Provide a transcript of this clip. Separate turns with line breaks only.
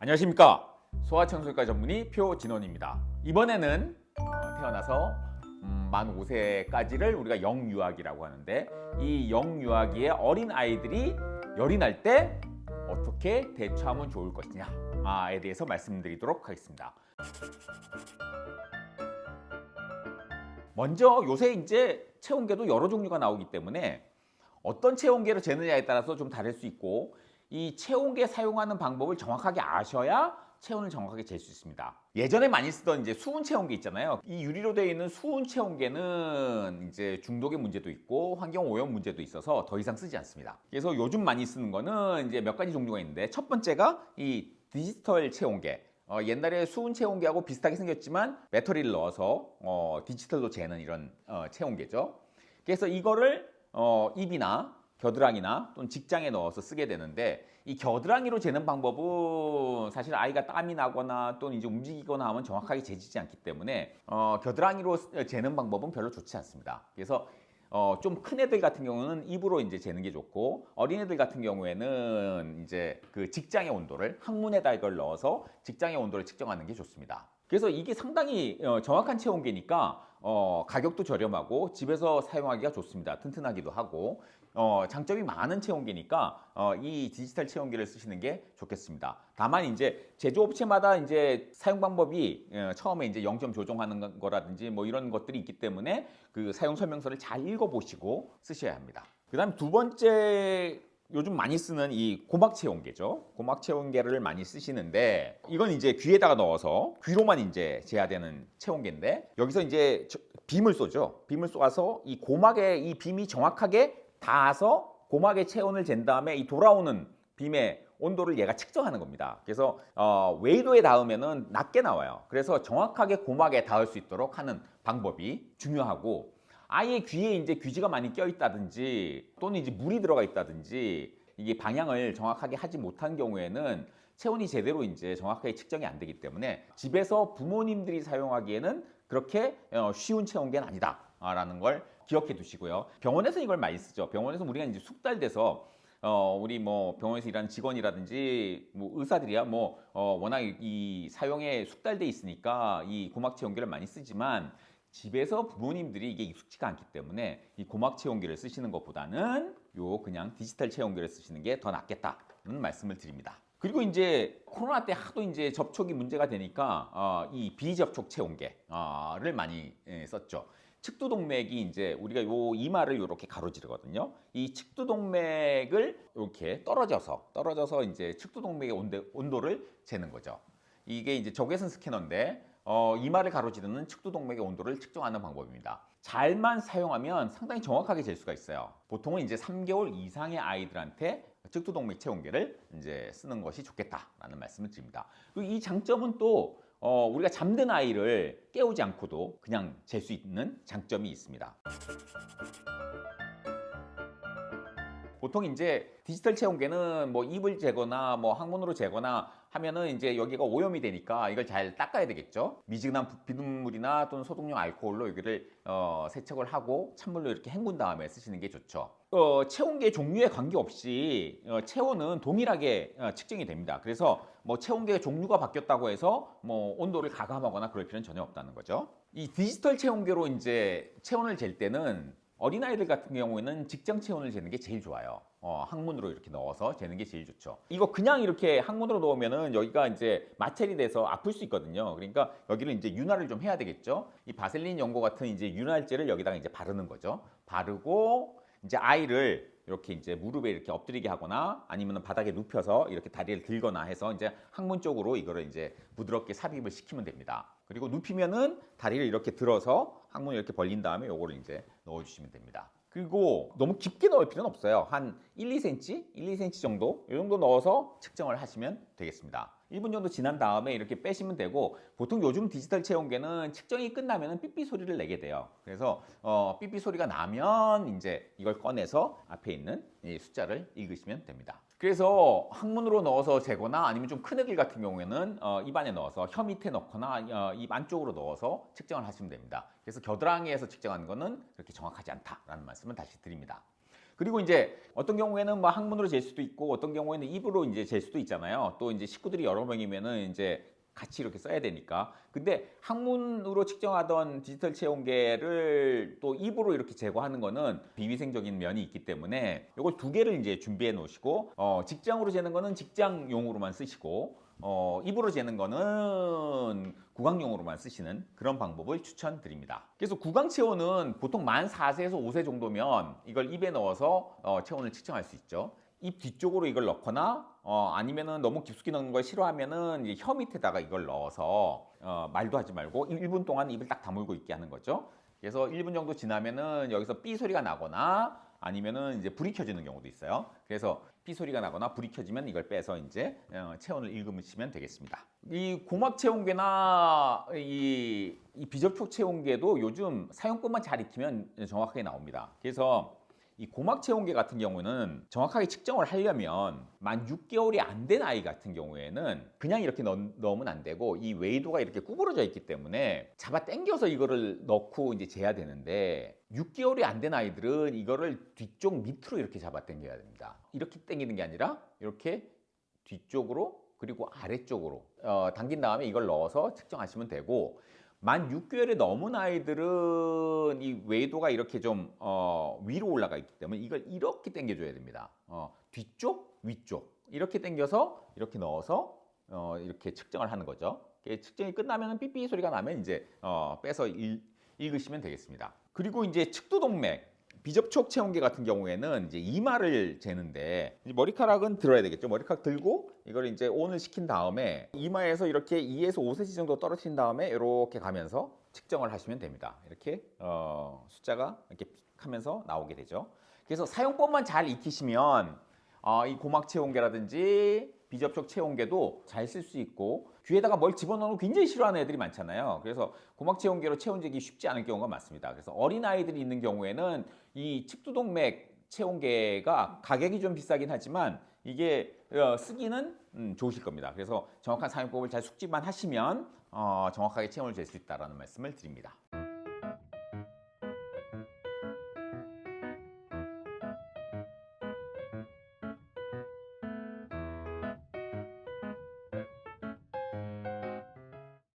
안녕하십니까. 소아청소년과 전문의 표진원입니다. 이번에는 태어나서 만 5세까지를 우리가 영유아기라고 하는데, 이 영유아기의 어린 아이들이 열이 날 때 어떻게 대처하면 좋을 것이냐에 대해서 말씀드리도록 하겠습니다. 먼저 요새 이제 체온계도 여러 종류가 나오기 때문에 어떤 체온계로 재느냐에 따라서 좀 다를 수 있고, 이 체온계 사용하는 방법을 정확하게 아셔야 체온을 정확하게 잴 수 있습니다. 예전에 많이 쓰던 이제 수은 체온계 있잖아요. 이 유리로 되어 있는 수은 체온계는 이제 중독의 문제도 있고 환경 오염 문제도 있어서 더 이상 쓰지 않습니다. 그래서 요즘 많이 쓰는 거는 이제 몇 가지 종류가 있는데, 첫 번째가 이 디지털 체온계. 옛날에 수은 체온계하고 비슷하게 생겼지만 배터리를 넣어서 디지털로 재는 이런 체온계죠. 그래서 이거를 입이나 겨드랑이나 또는 직장에 넣어서 쓰게 되는데, 이 겨드랑이로 재는 방법은 사실 아이가 땀이 나거나 또는 이제 움직이거나 하면 정확하게 재지지 않기 때문에 겨드랑이로 재는 방법은 별로 좋지 않습니다. 그래서 좀 큰 애들 같은 경우는 입으로 이제 재는 게 좋고, 어린애들 같은 경우에는 이제 그 직장의 온도를 항문에다 이걸 넣어서 직장의 온도를 측정하는 게 좋습니다. 그래서 이게 상당히 정확한 체온계니까 가격도 저렴하고 집에서 사용하기가 좋습니다. 튼튼하기도 하고 장점이 많은 체온계니까 이 디지털 체온계를 쓰시는 게 좋겠습니다. 다만 이제 제조업체마다 이제 사용 방법이 처음에 이제 0점 조정하는 거라든지 뭐 이런 것들이 있기 때문에 그 사용 설명서를 잘 읽어보시고 쓰셔야 합니다. 그다음 두 번째, 요즘 많이 쓰는 이 고막 체온계죠. 고막 체온계를 많이 쓰시는데, 이건 이제 귀에다가 넣어서 귀로만 이제 재야 되는 체온계인데, 여기서 이제 빔을 쏘죠. 빔을 쏘아서 이 고막에 이 빔이 정확하게 닿아서 고막의 체온을 잰 다음에 이 돌아오는 빔의 온도를 얘가 측정하는 겁니다. 그래서 외도에 닿으면은 낮게 나와요. 그래서 정확하게 고막에 닿을 수 있도록 하는 방법이 중요하고, 아예 귀에 이제 귀지가 많이 껴 있다든지 또는 이제 물이 들어가 있다든지 이게 방향을 정확하게 하지 못한 경우에는 체온이 제대로 이제 정확하게 측정이 안 되기 때문에 집에서 부모님들이 사용하기에는 그렇게 쉬운 체온계는 아니다라는 걸 기억해 두시고요. 병원에서 이걸 많이 쓰죠. 병원에서 우리가 이제 숙달돼서 우리 뭐 병원에서 일하는 직원이라든지 뭐 의사들이야 뭐 워낙 이 사용에 숙달돼 있으니까 이 고막 체온계를 많이 쓰지만, 집에서 부모님들이 이게 익숙지가 않기 때문에 이 고막 체온계를 쓰시는 것보다는 요 그냥 디지털 체온계를 쓰시는 게 더 낫겠다는 말씀을 드립니다. 그리고 이제 코로나 때 하도 이제 접촉이 문제가 되니까 이 비접촉 체온계를 많이 썼죠. 측두동맥이 이제 우리가 요 이마를 이렇게 가로지르거든요. 이 측두동맥을 이렇게 떨어져서 이제 측두동맥의 온도를 재는 거죠. 이게 이제 적외선 스캐너인데 이마를 가로지르는 측두동맥의 온도를 측정하는 방법입니다. 잘만 사용하면 상당히 정확하게 잴 수가 있어요. 보통은 이제 3개월 이상의 아이들한테 측두동맥 체온계를 이제 쓰는 것이 좋겠다라는 말씀을 드립니다. 그리고 이 장점은 또 우리가 잠든 아이를 깨우지 않고도 그냥 잴 수 있는 장점이 있습니다. 보통 이제 디지털 체온계는 뭐 입을 재거나 뭐 항문으로 재거나 하면은 이제 여기가 오염이 되니까 이걸 잘 닦아야 되겠죠. 미지근한 비눗물이나 또는 소독용 알코올로 여기를 세척을 하고 찬물로 이렇게 헹군 다음에 쓰시는 게 좋죠. 체온계 종류에 관계없이 체온은 동일하게 측정이 됩니다. 그래서 뭐 체온계 종류가 바뀌었다고 해서 뭐 온도를 가감하거나 그럴 필요는 전혀 없다는 거죠. 이 디지털 체온계로 이제 체온을 잴 때는 어린아이들 같은 경우에는 직장 체온을 재는 게 제일 좋아요. 항문으로 이렇게 넣어서 재는 게 제일 좋죠. 이거 그냥 이렇게 항문으로 넣으면은 여기가 이제 마찰이 돼서 아플 수 있거든요. 그러니까 여기를 이제 윤활을 좀 해야 되겠죠. 이 바셀린 연고 같은 이제 윤활제를 여기다가 이제 바르는 거죠. 바르고 이제 아이를 이렇게 이제 무릎에 이렇게 엎드리게 하거나 아니면 바닥에 눕혀서 이렇게 다리를 들거나 해서 이제 항문 쪽으로 이거를 이제 부드럽게 삽입을 시키면 됩니다. 그리고 눕히면은 다리를 이렇게 들어서 항문을 이렇게 벌린 다음에 요거를 이제 넣어주시면 됩니다. 그리고 너무 깊게 넣을 필요는 없어요. 한 1-2cm? 1-2cm 정도? 이 정도 넣어서 측정을 하시면 되겠습니다. 1분 정도 지난 다음에 이렇게 빼시면 되고, 보통 요즘 디지털 체온계는 측정이 끝나면 삐삐 소리를 내게 돼요. 그래서 삐삐 소리가 나면 이제 이걸 꺼내서 앞에 있는 이 숫자를 읽으시면 됩니다. 그래서 항문으로 넣어서 재거나 아니면 좀 큰 애들 같은 경우에는 입 안에 넣어서 혀 밑에 넣거나 입 안쪽으로 넣어서 측정을 하시면 됩니다. 그래서 겨드랑이에서 측정하는 거는 그렇게 정확하지 않다라는 말씀을 다시 드립니다. 그리고 이제 어떤 경우에는 뭐 항문으로 잴 수도 있고 어떤 경우에는 입으로 이제 잴 수도 있잖아요. 또 이제 식구들이 여러 명이면은 이제 같이 이렇게 써야 되니까. 근데 항문으로 측정하던 디지털 체온계를 또 입으로 이렇게 제거하는 거는 비위생적인 면이 있기 때문에 이걸 두 개를 이제 준비해 놓으시고 직장으로 재는 거는 직장용으로만 쓰시고 입으로 재는 거는 구강용으로만 쓰시는 그런 방법을 추천드립니다. 그래서 구강 체온은 보통 만 4세에서 5세 정도면 이걸 입에 넣어서 체온을 측정할 수 있죠. 입 뒤쪽으로 이걸 넣거나 아니면은 너무 깊숙이 넣는 걸 싫어하면은 이제 혀 밑에다가 이걸 넣어서 말도 하지 말고 1분 동안 입을 딱 다물고 있게 하는 거죠. 그래서 1분 정도 지나면은 여기서 삐 소리가 나거나 아니면은 이제 불이 켜지는 경우도 있어요. 그래서 삐 소리가 나거나 불이 켜지면 이걸 빼서 이제 체온을 읽으시면 되겠습니다. 이 고막 체온계나 이 비접촉 체온계도 요즘 사용법만 잘 익히면 정확하게 나옵니다. 그래서 이 고막 체온계 같은 경우는 정확하게 측정을 하려면 만 6개월이 안 된 아이 같은 경우에는 그냥 이렇게 넣으면 안 되고 이 웨이도가 이렇게 구부러져 있기 때문에 잡아 당겨서 이거를 넣고 이제 재야 되는데 6개월이 안 된 아이들은 이거를 뒤쪽 밑으로 이렇게 잡아 당겨야 됩니다. 이렇게 당기는 게 아니라 이렇게 뒤쪽으로 그리고 아래쪽으로 당긴 다음에 이걸 넣어서 측정하시면 되고 만 6개월이 넘은 아이들은 이 웨이도가 이렇게 좀 위로 올라가 있기 때문에 이걸 이렇게 당겨줘야 됩니다. 뒤쪽, 위쪽 이렇게 당겨서 이렇게 넣어서 이렇게 측정을 하는 거죠. 측정이 끝나면 삐삐 소리가 나면 이제 빼서 읽으시면 되겠습니다. 그리고 이제 측두동맥 비접촉 체온계 같은 경우에는 이제 이마를 재는데 이제 머리카락은 들어야 되겠죠. 머리카락 들고 이걸 이제 온을 시킨 다음에 이마에서 이렇게 2에서 5cm 정도 떨어뜨린 다음에 이렇게 가면서 측정을 하시면 됩니다. 이렇게 숫자가 이렇게 픽 하면서 나오게 되죠. 그래서 사용법만 잘 익히시면 이 고막 체온계라든지 비접촉 체온계도 잘 쓸 수 있고 귀에다가 뭘 집어넣는 걸 굉장히 싫어하는 애들이 많잖아요. 그래서 고막 체온계로 체온 재기 쉽지 않은 경우가 많습니다. 그래서 어린 아이들이 있는 경우에는 이 측두동맥 체온계가 가격이 좀 비싸긴 하지만 이게 쓰기는 좋으실 겁니다. 그래서 정확한 사용법을 잘 숙지만 하시면 정확하게 체온을 잴 수 있다는 말씀을 드립니다.